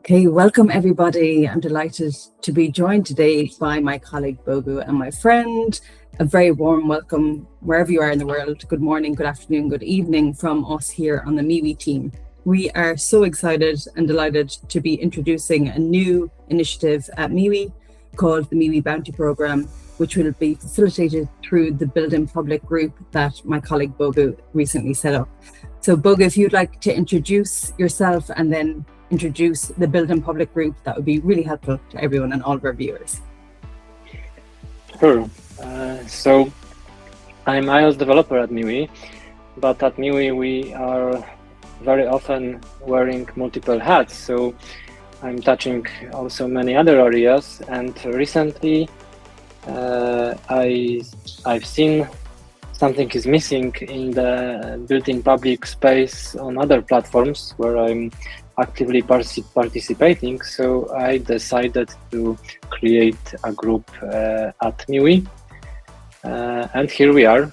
Okay, welcome everybody. I'm delighted to be joined today by my colleague Bogu and my friend. A very warm welcome wherever you are in the world. Good morning, good afternoon, good evening from us here on the mewe team. We are so excited and delighted to be introducing a new initiative at mewe called the mewe Bounty Programme, which will be facilitated through the Build in Public group that my colleague Bogu recently set up. So Bogu, if you'd like to introduce yourself and then introduce the Build in Public group, that would be really helpful to everyone and all of our viewers. Sure. So I'm iOS developer at mewe, but at mewe we are very often wearing multiple hats. So I'm touching also many other areas, and recently I've seen something is missing in the built-in public space on other platforms where I'm actively participating. So I decided to create a group at mewe, and here we are.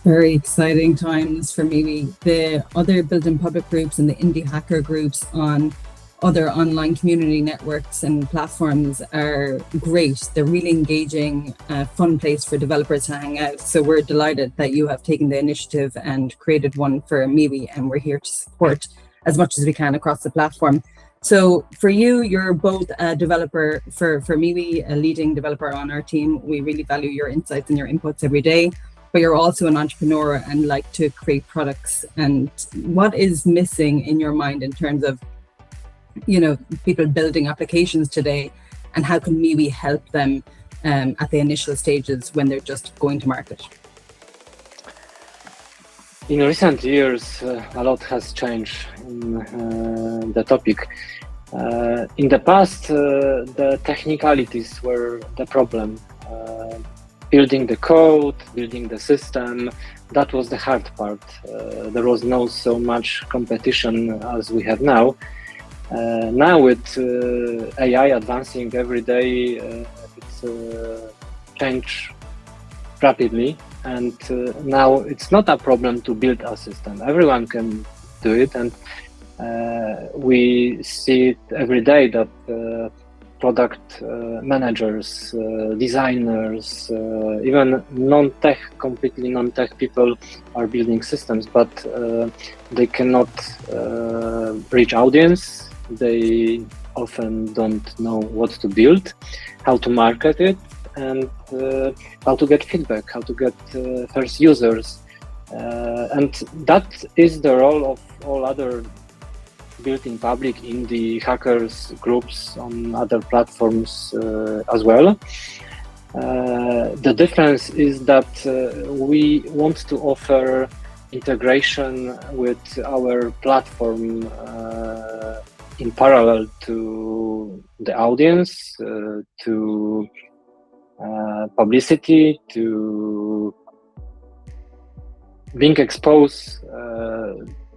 Very exciting times for mewe. The other built-in public groups and the indie hacker groups on other online community networks and platforms are great. They're really engaging, fun place for developers to hang out. So we're delighted that you have taken the initiative and created one for mewe, and we're here to support as much as we can across the platform. So for you, you're both a developer for mewe, a leading developer on our team. We really value your insights and your inputs every day, but you're also an entrepreneur and like to create products. And what is missing in your mind in terms of, you know, people building applications today, and how can mewe help them at the initial stages when they're just going to market? In recent years, a lot has changed in the topic. In the past, the technicalities were the problem. Building the code, building the system, that was the hard part. There was not so much competition as we have now. Now with AI advancing every day, it's changed rapidly, and now it's not a problem to build a system. Everyone can do it, and we see it every day that product managers, designers, even completely non-tech people are building systems, but they cannot reach audience. They often don't know what to build, how to market it, and how to get feedback, how to get first users. And that is the role of all other built-in public indie hackers groups on other platforms as well. The difference is that we want to offer integration with our platform in parallel to the audience, to publicity, to being exposed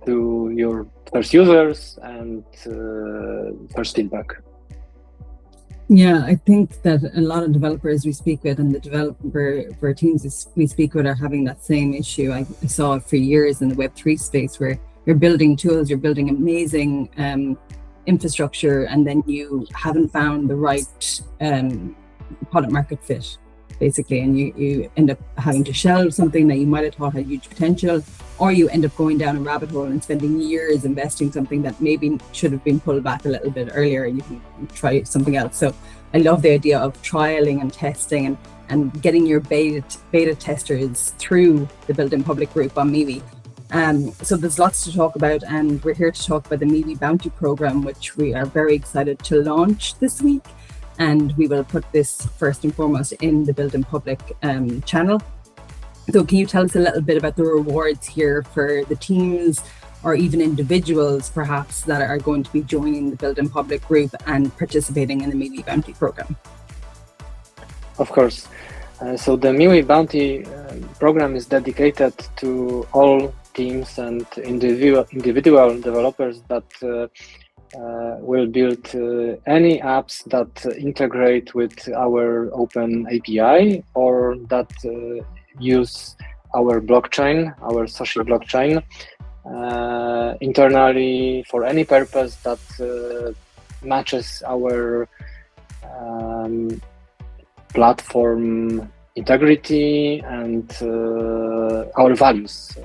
to your first users and first feedback. Yeah, I think that a lot of developers we speak with and the developer teams we speak with are having that same issue. I saw it for years in the Web3 space, where you're building tools, you're building amazing infrastructure, and then you haven't found the right product market fit, basically, and you end up having to shelve something that you might have thought had huge potential, or you end up going down a rabbit hole and spending years investing something that maybe should have been pulled back a little bit earlier, and you can try something else. So I love the idea of trialing and testing and getting your beta testers through the Build in Public group on mewe. So there's lots to talk about, and we're here to talk about the mewe Bounty Programme, which we are very excited to launch this week. And we will put this first and foremost in the Build in Public channel. So can you tell us a little bit about the rewards here for the teams or even individuals perhaps that are going to be joining the Build in Public group and participating in the mewe Bounty Programme? Of course. So the mewe Bounty Programme is dedicated to all teams and individual developers that will build any apps that integrate with our open API or that use our blockchain, our social blockchain. internally for any purpose that matches our platform integrity and our values.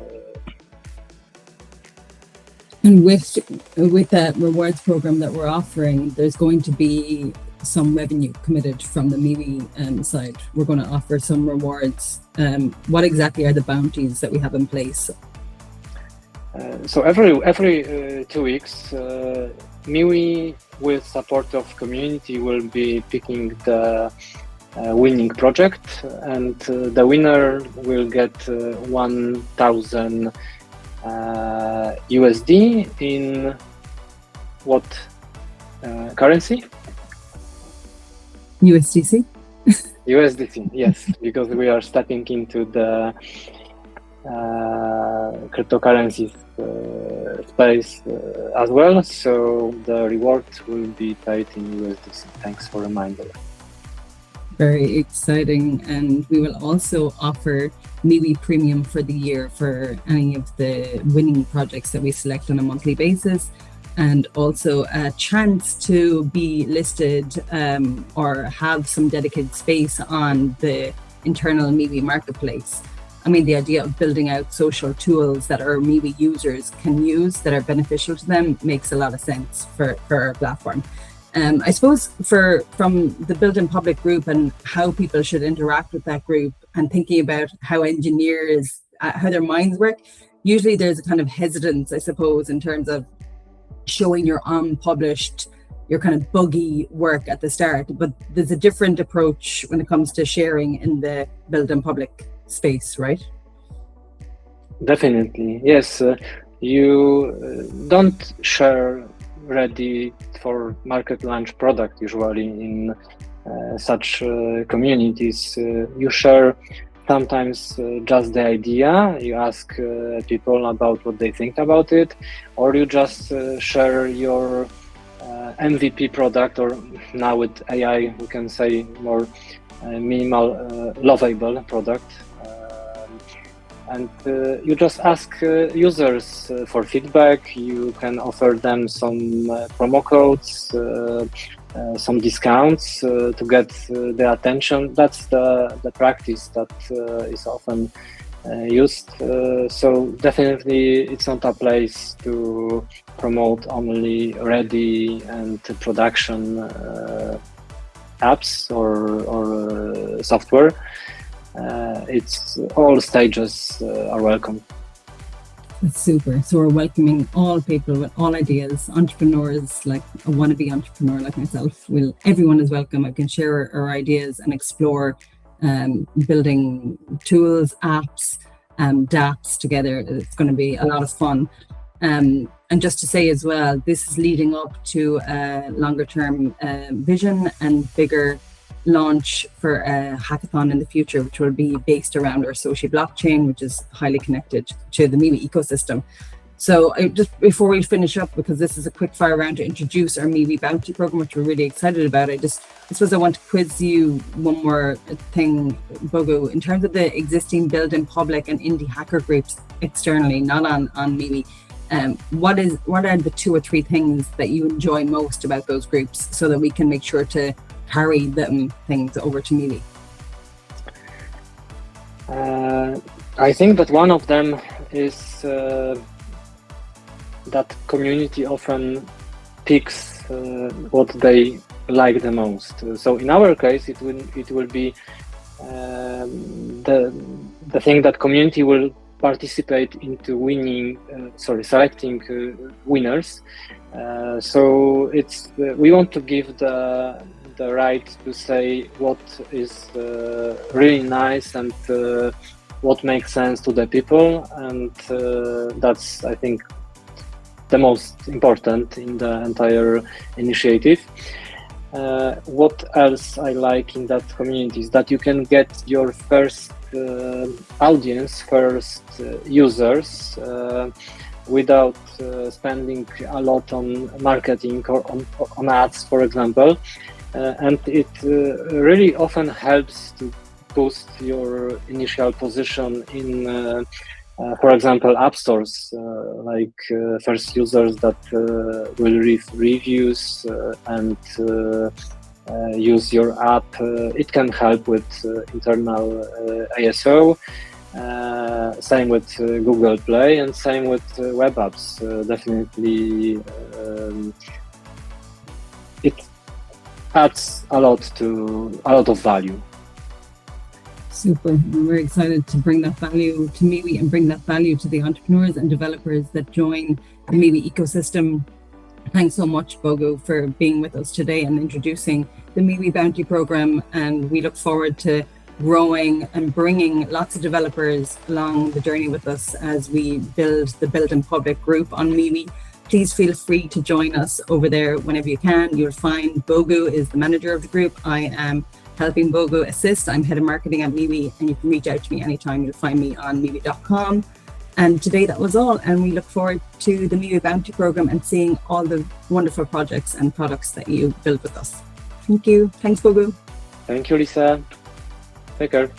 And with that rewards program that we're offering, there's going to be some revenue committed from the mewe side. We're going to offer some rewards. What exactly are the bounties that we have in place? So every 2 weeks, mewe, with support of community, will be picking the winning project, and the winner will get 1,000 USD in what currency? USDC? USDC, yes, because we are stepping into the cryptocurrencies space as well, so the reward will be paid in USDC. Thanks for reminder. Very exciting. And we will also offer mewe premium for the year for any of the winning projects that we select on a monthly basis, and also a chance to be listed or have some dedicated space on the internal mewe marketplace. I mean, the idea of building out social tools that our mewe users can use that are beneficial to them makes a lot of sense for our platform. I suppose from the Build in Public group and how people should interact with that group, and thinking about how engineers, how their minds work, usually there's a kind of hesitance, I suppose, in terms of showing your unpublished, your kind of buggy work at the start. But there's a different approach when it comes to sharing in the Build in Public space, right? Definitely, yes. You don't share ready for market launch product usually in such communities. You share sometimes just the idea, you ask people about what they think about it, or you just share your MVP product, or now with AI we can say more minimal lovable product, and you just ask users for feedback. You can offer them some promo codes, some discounts to get their attention. That's the practice that is often used. So definitely it's not a place to promote only ready and production apps or software. It's all stages are welcome. That's super. So we're welcoming all people with all ideas, entrepreneurs, like a wannabe entrepreneur like myself. Everyone is welcome. I can share our ideas and explore building tools, apps, dApps together. It's going to be a lot of fun. And just to say as well, this is leading up to a longer term vision and bigger launch for a hackathon in the future, which will be based around our Soci blockchain, which is highly connected to the mewe ecosystem. So just before we finish up, because this is a quick fire round to introduce our mewe bounty program, which we're really excited about, I suppose I want to quiz you one more thing, Bogu, in terms of the existing Build in Public and indie hacker groups externally, not on mewe. What are the 2 or 3 things that you enjoy most about those groups, so that we can make sure to carry them things over to mewe? I think that one of them is that community often picks what they like the most. So in our case, it will be the thing that community will participate into selecting winners. So we want to give the right to say what is really nice and what makes sense to the people, and that's, I think, the most important in the entire initiative. What else I like in that community is that you can get your first audience, first users, without spending a lot on marketing or on ads, for example. And it really often helps to boost your initial position in For example, app stores, like first users that will read reviews and use your app. It can help with internal ISO. Same with Google Play and same with web apps. Definitely, it adds a lot of value. Super. We're very excited to bring that value to mewe and bring that value to the entrepreneurs and developers that join the mewe ecosystem. Thanks so much, Bogu, for being with us today and introducing the mewe Bounty program. And we look forward to growing and bringing lots of developers along the journey with us as we build the Build in Public group on mewe. Please feel free to join us over there whenever you can. You'll find Bogu is the manager of the group. I am helping Bogu assist. I'm head of marketing at mewe, and you can reach out to me anytime. You'll find me on mewe.com. And today that was all. And we look forward to the mewe Bounty program and seeing all the wonderful projects and products that you build with us. Thank you. Thanks, Bogu. Thank you, Lisa. Take care.